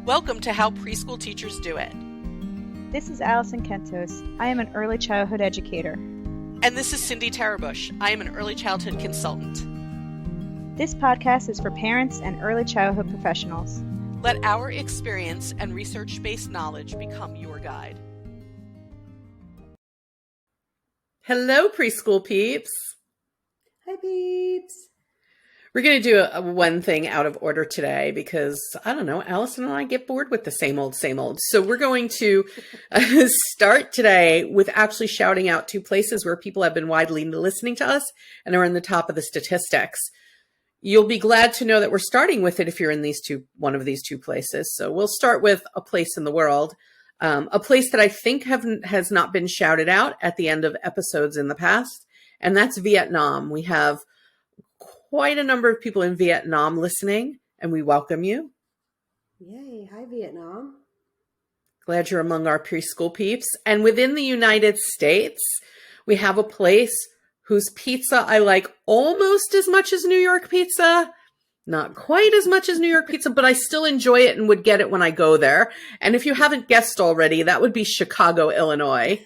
Welcome to How Preschool Teachers Do It. This is Alison Kentos. I am an early childhood educator. And this is Cindy Tarabush. I am an early childhood consultant. This podcast is for parents and early childhood professionals. Let our experience and research-based knowledge become your guide. Hello, preschool peeps. Hi, peeps. We're going to do one thing out of order today because, I don't know, Allison and I get bored with the same old, same old. So we're going to start today with actually shouting out two places where people have been widely listening to us and are in the top of the statistics. You'll be glad to know that we're starting with it if you're in one of these two places. So we'll start with a place in the world, a place that I think has not been shouted out at the end of episodes in the past, and that's Vietnam. We have quite a number of people in Vietnam listening, and we welcome you. Yay. Hi, Vietnam. Glad you're among our preschool peeps. And within the United States, we have a place whose pizza I like almost as much as New York pizza. Not quite as much as New York pizza, but I still enjoy it and would get it when I go there. And if you haven't guessed already, that would be Chicago, Illinois.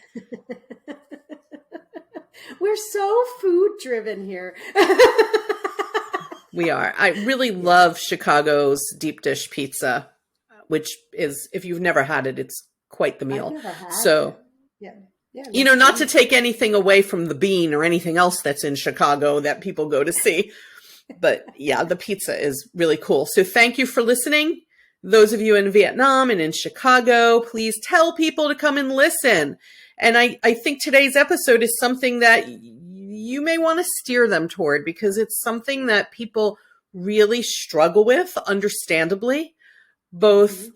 We're so food driven here. We are. I really love Chicago's deep dish pizza, which is, if you've never had it, it's quite the meal. I've never had so, it. Yeah, you know, not to take anything away from the bean or anything else that's in Chicago that people go to see. But yeah, the pizza is really cool. So thank you for listening. Those of you in Vietnam and in Chicago, please tell people to come and listen. And I think today's episode is something that you may want to steer them toward because it's something that people really struggle with, understandably, both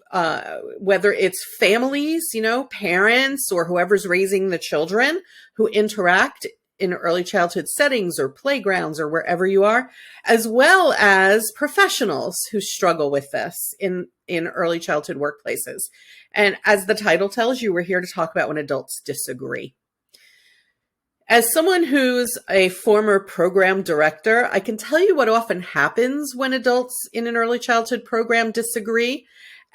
whether it's families, parents or whoever's raising the children who interact in early childhood settings or playgrounds or wherever you are, as well as professionals who struggle with this in early childhood workplaces. And as the title tells you, we're here to talk about when adults disagree. As someone who's a former program director, I can tell you what often happens when adults in an early childhood program disagree.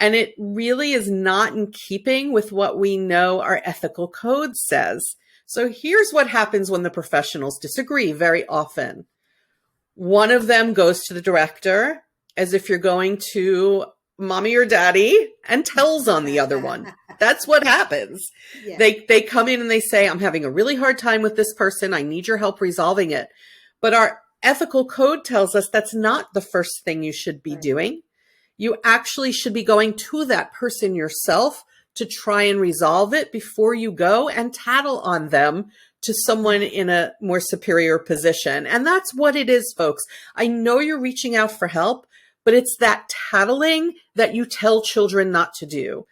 And it really is not in keeping with what we know our ethical code says. So here's what happens when the professionals disagree very often. One of them goes to the director as if you're going to mommy or daddy and tells on the other one. That's what happens. Yeah. They come in and they say, I'm having a really hard time with this person. I need your help resolving it. But our ethical code tells us that's not the first thing you should be doing. You actually should be going to that person yourself to try and resolve it before you go and tattle on them to someone in a more superior position. And that's what it is, folks. I know you're reaching out for help, but it's that tattling that you tell children not to do.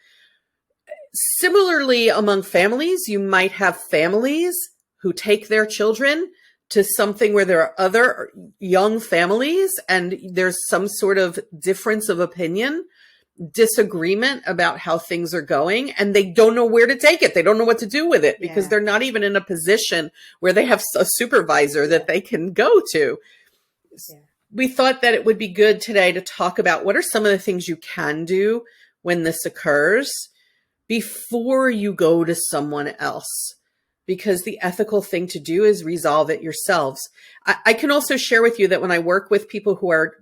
Similarly, among families, you might have families who take their children to something where there are other young families and there's some sort of difference of opinion, disagreement about how things are going, and they don't know where to take it. They don't know what to do with it because they're not even in a position where they have a supervisor that they can go to. Yeah. We thought that it would be good today to talk about what are some of the things you can do when this occurs before you go to someone else, because the ethical thing to do is resolve it yourselves. I can also share with you that when I work with people who are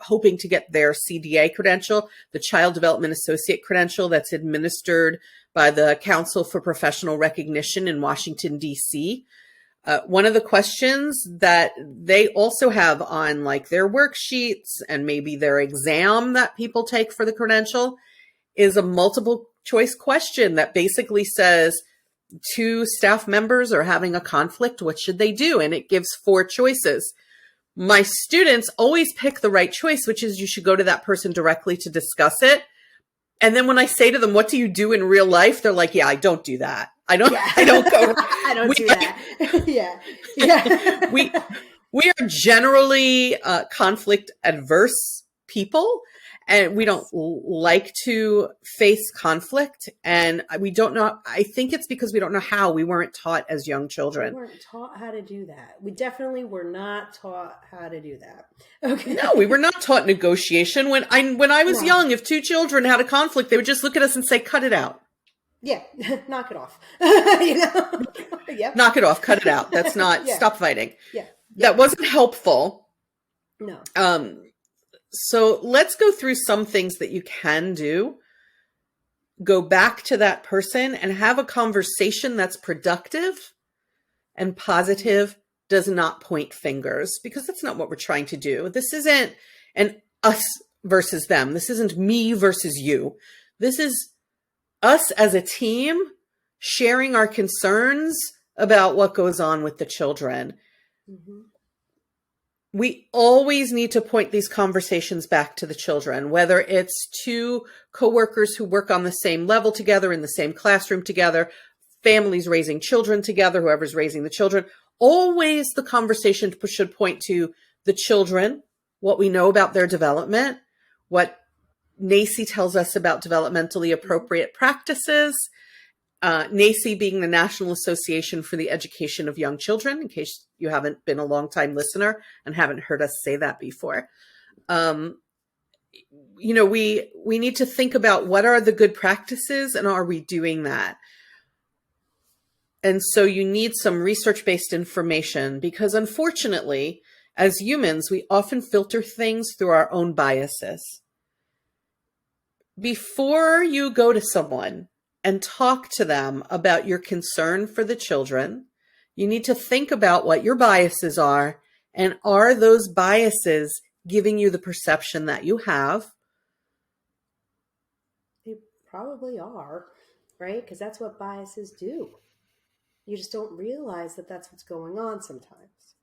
hoping to get their CDA credential, the Child Development Associate credential that's administered by the Council for Professional Recognition in Washington, D.C., one of the questions that they also have on like their worksheets and maybe their exam that people take for the credential is a multiple choice question that basically says, two staff members are having a conflict, what should they do? And it gives 4 choices. My students always pick the right choice, which is you should go to that person directly to discuss it. And then when I say to them, what do you do in real life? They're like, yeah, I don't do that. I don't go. I don't do that. Yeah. We are generally conflict adverse people, and we don't like to face conflict. And we don't know. I think it's because we don't know how. We weren't taught as young children. We weren't taught how to do that. We definitely were not taught how to do that. Okay. No, we were not taught negotiation. When I was young, if two children had a conflict, they would just look at us and say, "Cut it out." Yeah, knock it off. Yep. Knock it off. Cut it out. That's not. Stop fighting. Yeah. That wasn't helpful. No. So let's go through some things that you can do. Go back to that person and have a conversation that's productive and positive, does not point fingers, because that's not what we're trying to do. This isn't an us versus them. This isn't me versus you. This is us as a team sharing our concerns about what goes on with the children. Mm-hmm. We always need to point these conversations back to the children, whether it's two coworkers who work on the same level together, in the same classroom together, families raising children together, whoever's raising the children. Always the conversation should point to the children, what we know about their development, what NACI tells us about developmentally appropriate practices, NACI being the National Association for the Education of Young Children, in case you haven't been a long-time listener and haven't heard us say that before. We need to think about what are the good practices and are we doing that? And so you need some research-based information, because unfortunately, as humans, we often filter things through our own biases. Before you go to someone and talk to them about your concern for the children, you need to think about what your biases are, and are those biases giving you the perception that you have? They probably are, right? Because that's what biases do. You just don't realize that that's what's going on sometimes.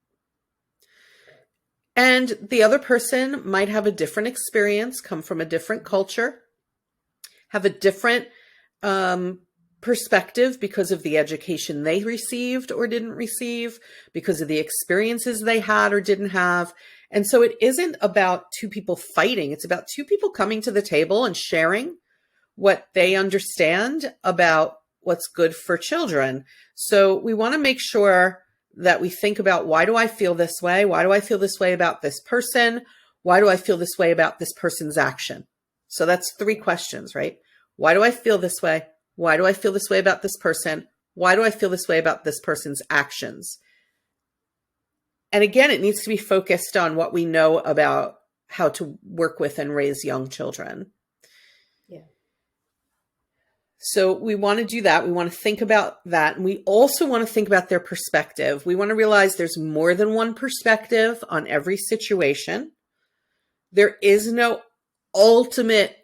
And the other person might have a different experience, come from a different culture, have a different perspective because of the education they received or didn't receive, because of the experiences they had or didn't have. And so it isn't about two people fighting. It's about two people coming to the table and sharing what they understand about what's good for children. So we want to make sure that we think about, why do I feel this way? Why do I feel this way about this person? Why do I feel this way about this person's action? So that's 3 questions, right? Why do I feel this way? Why do I feel this way about this person? Why do I feel this way about this person's actions? And again, it needs to be focused on what we know about how to work with and raise young children. Yeah. So we want to do that. We want to think about that. And we also want to think about their perspective. We want to realize there's more than one perspective on every situation. There is no ultimate,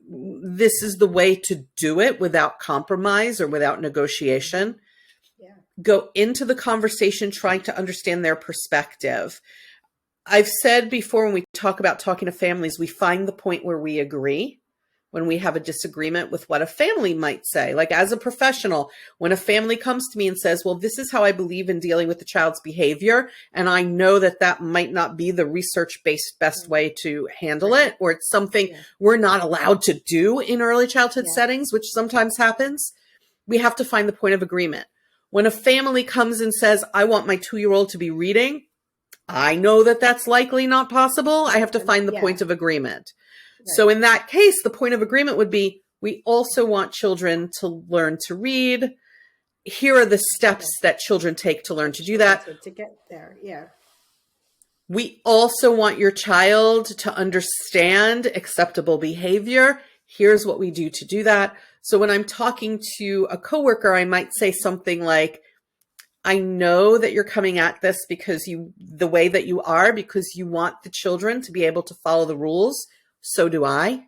this is the way to do it without compromise or without negotiation. Yeah. Go into the conversation trying to understand their perspective. I've said before, when we talk about talking to families, we find the point where we agree when we have a disagreement with what a family might say. Like, as a professional, when a family comes to me and says, well, this is how I believe in dealing with the child's behavior, and I know that that might not be the research-based best way to handle it, or it's something we're not allowed to do in early childhood settings, which sometimes happens, we have to find the point of agreement. When a family comes and says, I want my 2-year-old to be reading, I know that that's likely not possible. I have to find the point of agreement. Right. So in that case, the point of agreement would be, we also want children to learn to read. Here are the steps that children take to learn to do that. To get there, yeah. We also want your child to understand acceptable behavior. Here's what we do to do that. So when I'm talking to a coworker, I might say something like, I know that you're coming at this the way that you are, because you want the children to be able to follow the rules. So do I.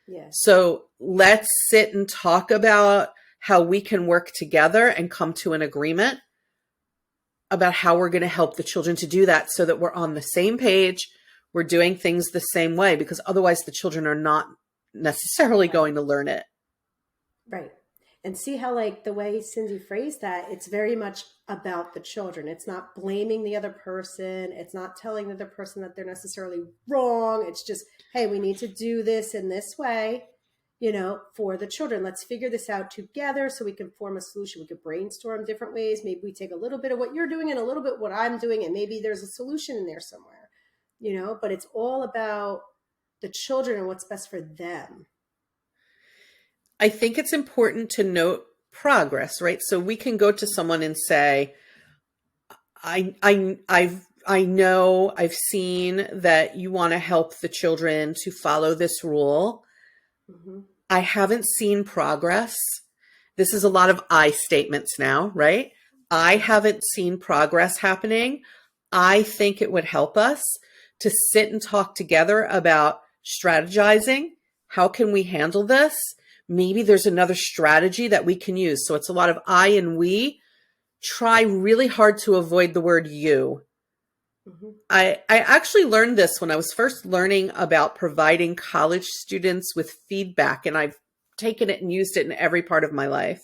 Yes. So let's sit and talk about how we can work together and come to an agreement about how we're going to help the children to do that, so that we're on the same page. We're doing things the same way, because otherwise the children are not necessarily going to learn it. Right. And see how, like, the way Cindy phrased that, it's very much about the children. It's not blaming the other person. It's not telling the other person that they're necessarily wrong. It's just, hey, we need to do this in this way, for the children. Let's figure this out together so we can form a solution. We could brainstorm different ways. Maybe we take a little bit of what you're doing and a little bit what I'm doing, and maybe there's a solution in there somewhere, but it's all about the children and what's best for them. I think it's important to note progress, right? So we can go to someone and say, I know I've seen that you want to help the children to follow this rule. Mm-hmm. I haven't seen progress. This is a lot of I statements now, right? I haven't seen progress happening. I think it would help us to sit and talk together about strategizing. How can we handle this? Maybe there's another strategy that we can use. So it's a lot of I and we. Try really hard to avoid the word you. Mm-hmm. I actually learned this when I was first learning about providing college students with feedback, and I've taken it and used it in every part of my life.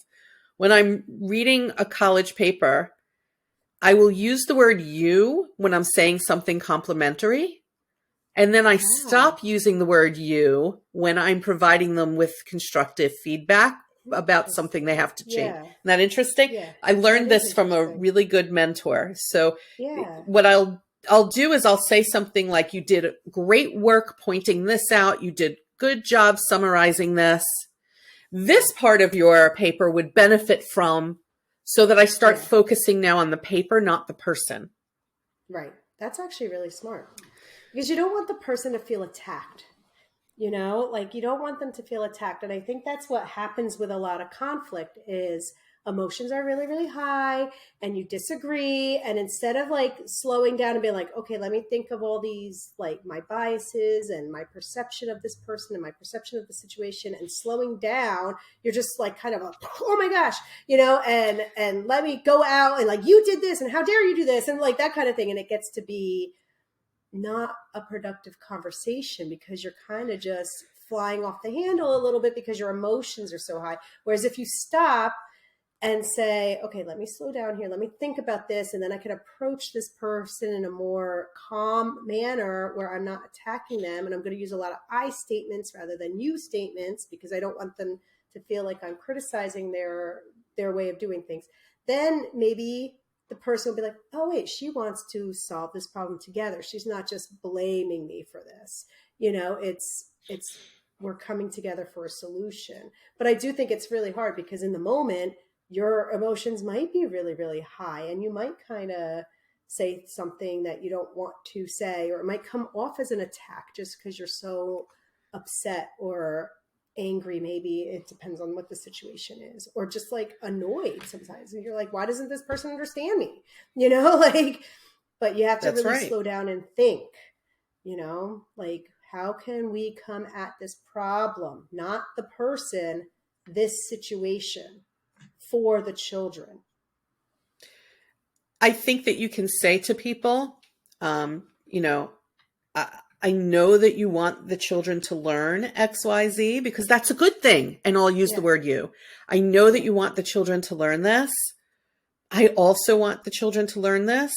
When I'm reading a college paper, I will use the word you when I'm saying something complimentary. And then I stop using the word you when I'm providing them with constructive feedback about something they have to change. Isn't that interesting? Yeah. I learned this from a really good mentor. So what I'll do is I'll say something like, you did great work pointing this out. You did good job summarizing this. This part of your paper would benefit from, so that I start focusing now on the paper, not the person. Right. That's actually really smart. Because you don't want the person to feel attacked, you don't want them to feel attacked. And I think that's what happens with a lot of conflict is emotions are really, really high and you disagree. And instead of like slowing down and being like, okay, let me think of all these, like my biases and my perception of this person and my perception of the situation, and slowing down, you're just like kind of oh my gosh, and let me go out and like, you did this and how dare you do this? And like that kind of thing. And it gets to be not a productive conversation because you're kind of just flying off the handle a little bit because your emotions are so high. Whereas if you stop and say, okay, let me slow down here. Let me think about this. And then I can approach this person in a more calm manner where I'm not attacking them. And I'm going to use a lot of I statements rather than you statements because I don't want them to feel like I'm criticizing their way of doing things. Then maybe the person will be like, oh, wait, she wants to solve this problem together. She's not just blaming me for this. It's we're coming together for a solution. But I do think it's really hard because in the moment, your emotions might be really, really high and you might kind of say something that you don't want to say, or it might come off as an attack just because you're so upset or angry. Maybe it depends on what the situation is, or just like annoyed sometimes. And you're like, why doesn't this person understand me? But you have to really slow down and think, like, how can we come at this problem, not the person, this situation for the children? I think that you can say to people, I know that you want the children to learn X, Y, Z, because that's a good thing. And I'll use the word you. I know that you want the children to learn this. I also want the children to learn this.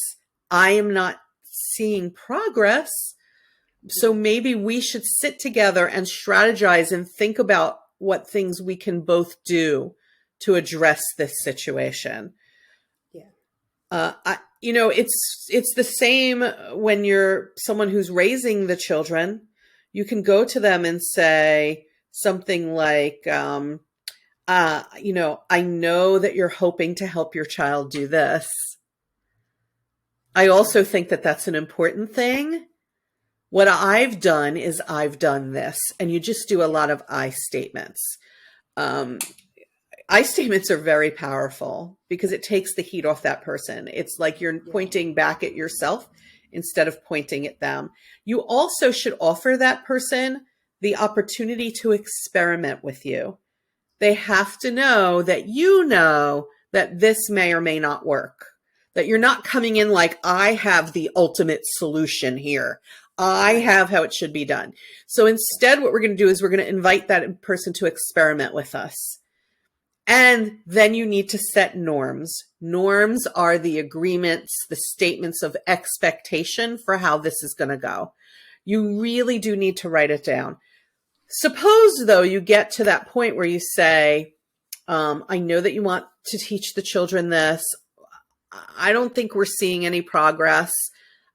I am not seeing progress. So maybe we should sit together and strategize and think about what things we can both do to address this situation. It's the same when you're someone who's raising the children. You can go to them and say something like, I know that you're hoping to help your child do this. I also think that that's an important thing. What I've done is I've done this, and you just do a lot of I statements. I statements are very powerful because it takes the heat off that person. It's like you're pointing back at yourself instead of pointing at them. You also should offer that person the opportunity to experiment with you. They have to know that that this may or may not work, that you're not coming in like, I have the ultimate solution here. I have how it should be done. So instead, what we're going to do is we're going to invite that person to experiment with us. And then you need to set norms. Norms are the agreements, the statements of expectation for how this is going to go. You really do need to write it down. Suppose, though, you get to that point where you say, I know that you want to teach the children this. I don't think we're seeing any progress.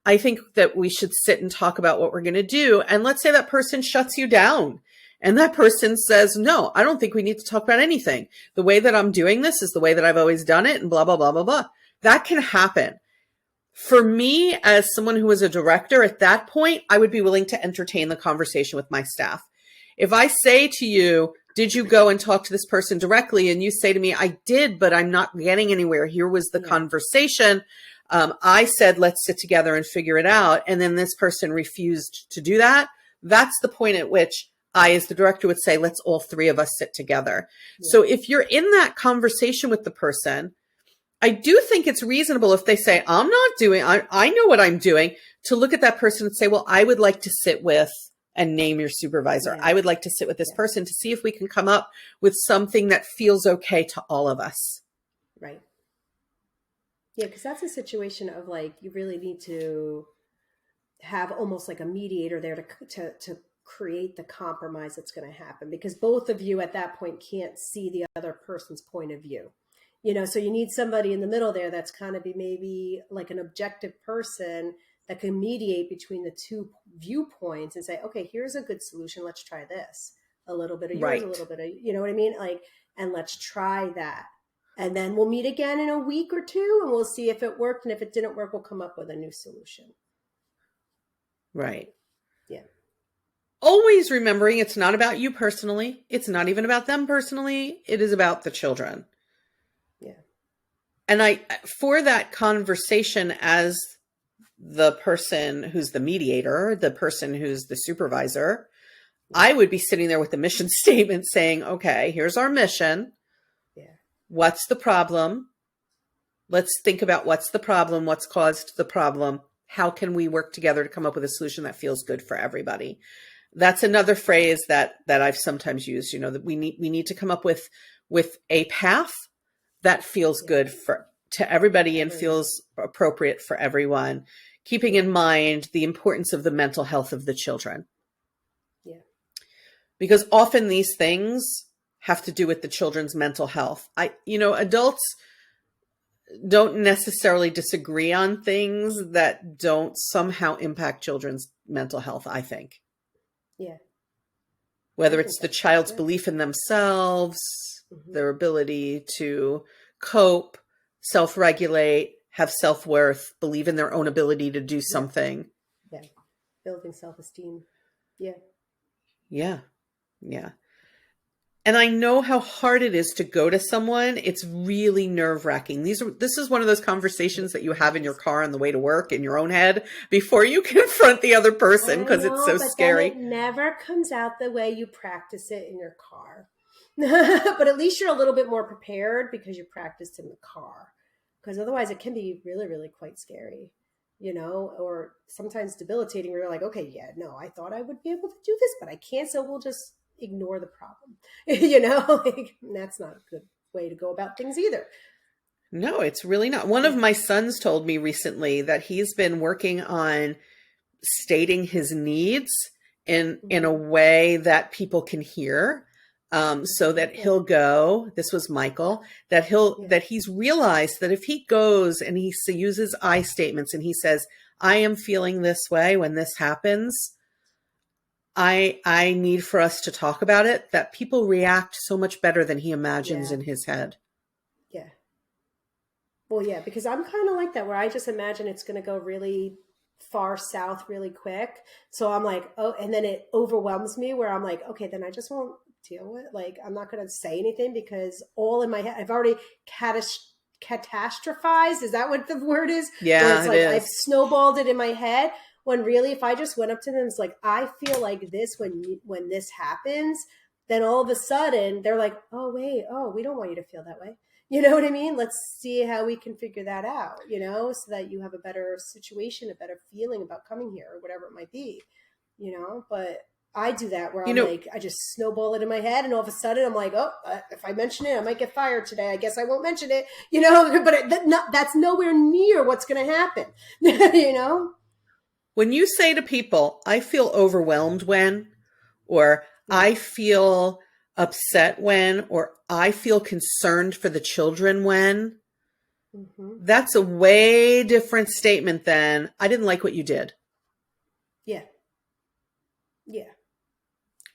I think that we should sit and talk about what we're going to do. And let's say that person shuts you down. And that person says, no, I don't think we need to talk about anything. The way that I'm doing this is the way that I've always done it, and blah, blah, blah, blah, blah. That can happen. For me, as someone who is a director at that point, I would be willing to entertain the conversation with my staff. If I say to you, did you go and talk to this person directly? And you say to me, I did, but I'm not getting anywhere. Here was the conversation. I said, let's sit together and figure it out. And then this person refused to do that. That's the point at which I, as the director, would say, let's all three of us sit together. Yeah. So if you're in that conversation with the person, I do think it's reasonable if they say, I'm not doing, I know what I'm doing, to look at that person and say, well, I would like to sit with, and name your supervisor. Yeah. I would like to sit with this person to see if we can come up with something that feels okay to all of us. Right. Yeah, because that's a situation of like, you really need to have almost like a mediator there to create the compromise that's going to happen, because both of you at that point can't see the other person's point of view. You know, so you need somebody in the middle there that's kind of be maybe like an objective person that can mediate between the two viewpoints and say, okay, here's a good solution. Let's try this. A little bit of yours, a little bit of, you know what I mean? Like, and let's try that. And then we'll meet again in a week or two and we'll see if it worked. And if it didn't work, we'll come up with a new solution. Right. Yeah. Always remembering it's not about you personally. It's not even about them personally. It is about the children. Yeah. And for that conversation, as the person who's the mediator, the person who's the supervisor, I would be sitting there with the mission statement saying, okay, here's our mission. Yeah. What's the problem? Let's think about what's the problem, what's caused the problem. How can we work together to come up with a solution that feels good for everybody? That's another phrase that I've sometimes used, you know, that we need to come up with a path that feels good to everybody and feels appropriate for everyone, keeping in mind the importance of the mental health of the children. Yeah. Because often these things have to do with the children's mental health. Adults don't necessarily disagree on things that don't somehow impact children's mental health, I think. Yeah. Whether it's the child's belief in themselves, their ability to cope, self-regulate, have self-worth, believe in their own ability to do something. Yeah. Building self-esteem. Yeah. Yeah. Yeah. And I know how hard it is to go to someone. It's really nerve-wracking. This is one of those conversations that you have in your car on the way to work in your own head before you confront the other person, because it's so scary. Then it never comes out the way you practice it in your car. But at least you're a little bit more prepared because you practiced in the car. Because otherwise it can be really, really quite scary, you know, or sometimes debilitating where you're like, okay, yeah, no, I thought I would be able to do this, but I can't. So we'll just ignore the problem, you know, like, that's not a good way to go about things either. No, it's really not. One of my sons told me recently that he's been working on stating his needs in a way that people can hear. So that he'll go, this was Michael, that he's realized that if he goes and he uses I statements and he says, I am feeling this way when this happens, I need for us to talk about it, that people react so much better than he imagines in his head. Yeah. Well, yeah, because I'm kind of like that, where I just imagine it's going to go really far south really quick. So I'm like, oh, and then it overwhelms me where I'm like, okay, then I just won't deal with it. Like, I'm not going to say anything because all in my head, I've already catastrophized. Is that what the word is? Yeah, where it's like, it is. I've snowballed it in my head. When really, if I just went up to them, it's like, I feel like this when this happens, then all of a sudden they're like, oh, wait, oh, we don't want you to feel that way. You know what I mean? Let's see how we can figure that out, you know, so that you have a better situation, a better feeling about coming here or whatever it might be, you know. But I do that where You I'm know, like, I just snowball it in my head, and all of a sudden I'm like, oh, if I mention it, I might get fired today. I guess I won't mention it, but that's nowhere near what's going to happen, when you say to people, I feel overwhelmed when, or I feel upset when, or I feel concerned for the children when, that's a way different statement than I didn't like what you did. Yeah. Yeah.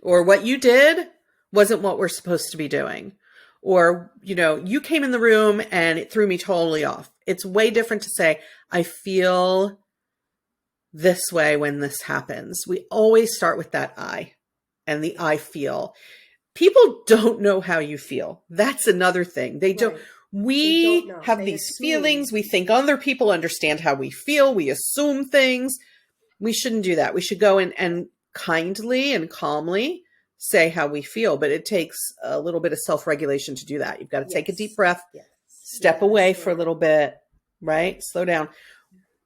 Or what you did wasn't what we're supposed to be doing. Or, you came in the room and it threw me totally off. It's way different to say, I feel this way when this happens. We always start with that I and the I feel. People don't know how you feel. That's another thing. They don't. Right. We They don't know. have They these assume. feelings. We think other people understand how we feel. We assume things. We shouldn't do that. We should go and kindly and calmly say how we feel, but it takes a little bit of self-regulation to do that. You've got to take a deep breath, step away for a little bit, right? Slow down.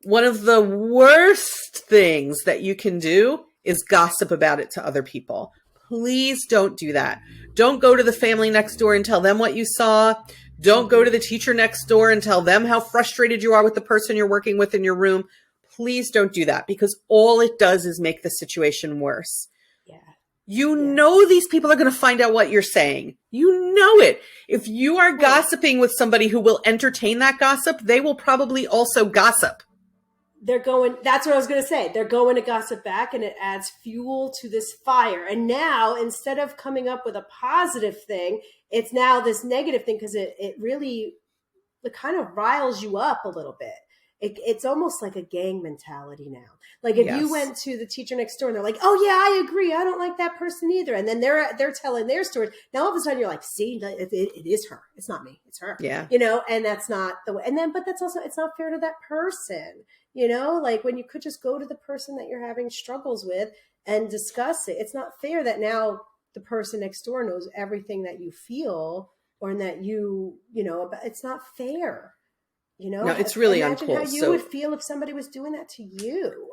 One of the worst things that you can do is gossip about it to other people. Please don't do that. Don't go to the family next door and tell them what you saw. Don't go to the teacher next door and tell them how frustrated you are with the person you're working with in your room. Please don't do that, because all it does is make the situation worse. You know these people are going to find out what you're saying. You know it. If you are gossiping with somebody who will entertain that gossip, they will probably also gossip. That's what I was going to say. They're going to gossip back, and it adds fuel to this fire. And now, instead of coming up with a positive thing, it's now this negative thing, because it kind of riles you up a little bit. It's almost like a gang mentality now. Like if you went to the teacher next door and they're like, oh yeah, I agree, I don't like that person either. And then they're telling their story. Now all of a sudden you're like, see, it is her. It's not me. It's her. Yeah. And that's not the way. But that's also, it's not fair to that person, like when you could just go to the person that you're having struggles with and discuss it. It's not fair that now the person next door knows everything that you feel, or that it's not fair. No, it's really imagine uncool. How you would feel if somebody was doing that to you,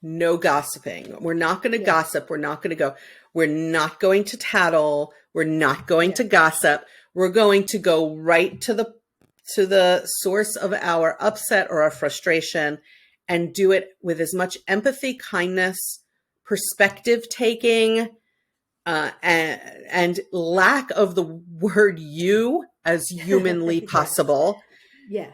No gossiping. We're not going to gossip. We're not going to go. We're not going to tattle. We're not going to gossip. We're going to go right to the source of our upset or our frustration, and do it with as much empathy, kindness, perspective taking, and lack of the word you as humanly possible. Yeah.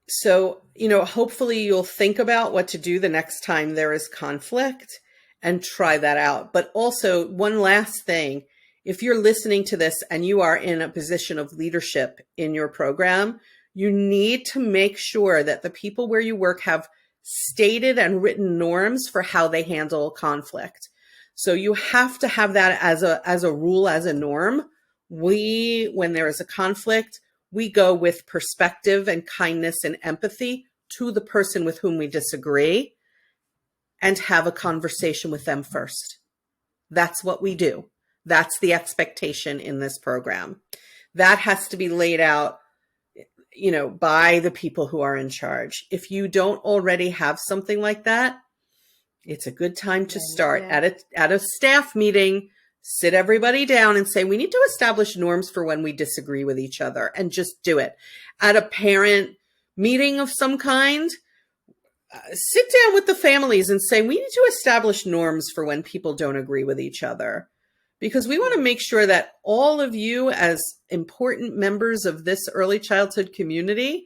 So, hopefully you'll think about what to do the next time there is conflict and try that out. But also, one last thing, if you're listening to this and you are in a position of leadership in your program, you need to make sure that the people where you work have stated and written norms for how they handle conflict. So you have to have that as a rule, as a norm. When there is a conflict, we go with perspective and kindness and empathy to the person with whom we disagree, and have a conversation with them first. That's what we do. That's the expectation in this program. That has to be laid out, by the people who are in charge. If you don't already have something like that, it's a good time to start at a staff meeting. Sit everybody down and say, we need to establish norms for when we disagree with each other, and just do it. At a parent meeting of some kind, sit down with the families and say, we need to establish norms for when people don't agree with each other, because we want to make sure that all of you, as important members of this early childhood community,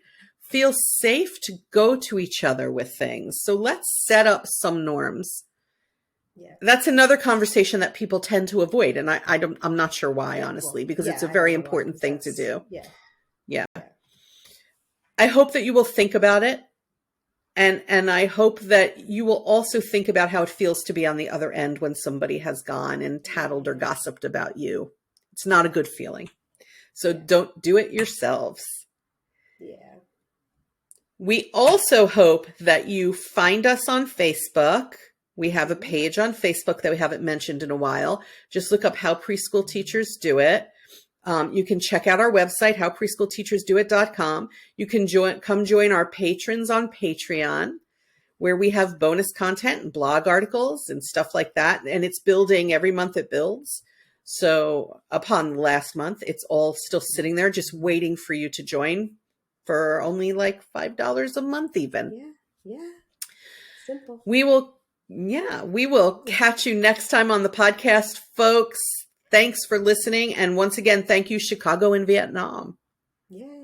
feel safe to go to each other with things. So let's set up some norms. Yeah. That's another conversation that people tend to avoid. And I'm not sure why, honestly, because it's a very important thing to do. Yeah. I hope that you will think about it. And I hope that you will also think about how it feels to be on the other end when somebody has gone and tattled or gossiped about you. It's not a good feeling. So don't do it yourselves. Yeah. We also hope that you find us on Facebook. We have a page on Facebook that we haven't mentioned in a while. Just look up How Preschool Teachers Do It. You can check out our website, howpreschoolteachersdoit.com. You can come join our patrons on Patreon. where we have bonus content and blog articles and stuff like that. And it's building every month, it builds. So upon last month, it's all still sitting there just waiting for you to join for only like $5 a month even. Yeah. Simple. We will catch you next time on the podcast, folks. Thanks for listening. And once again, thank you, Chicago and Vietnam. Yay.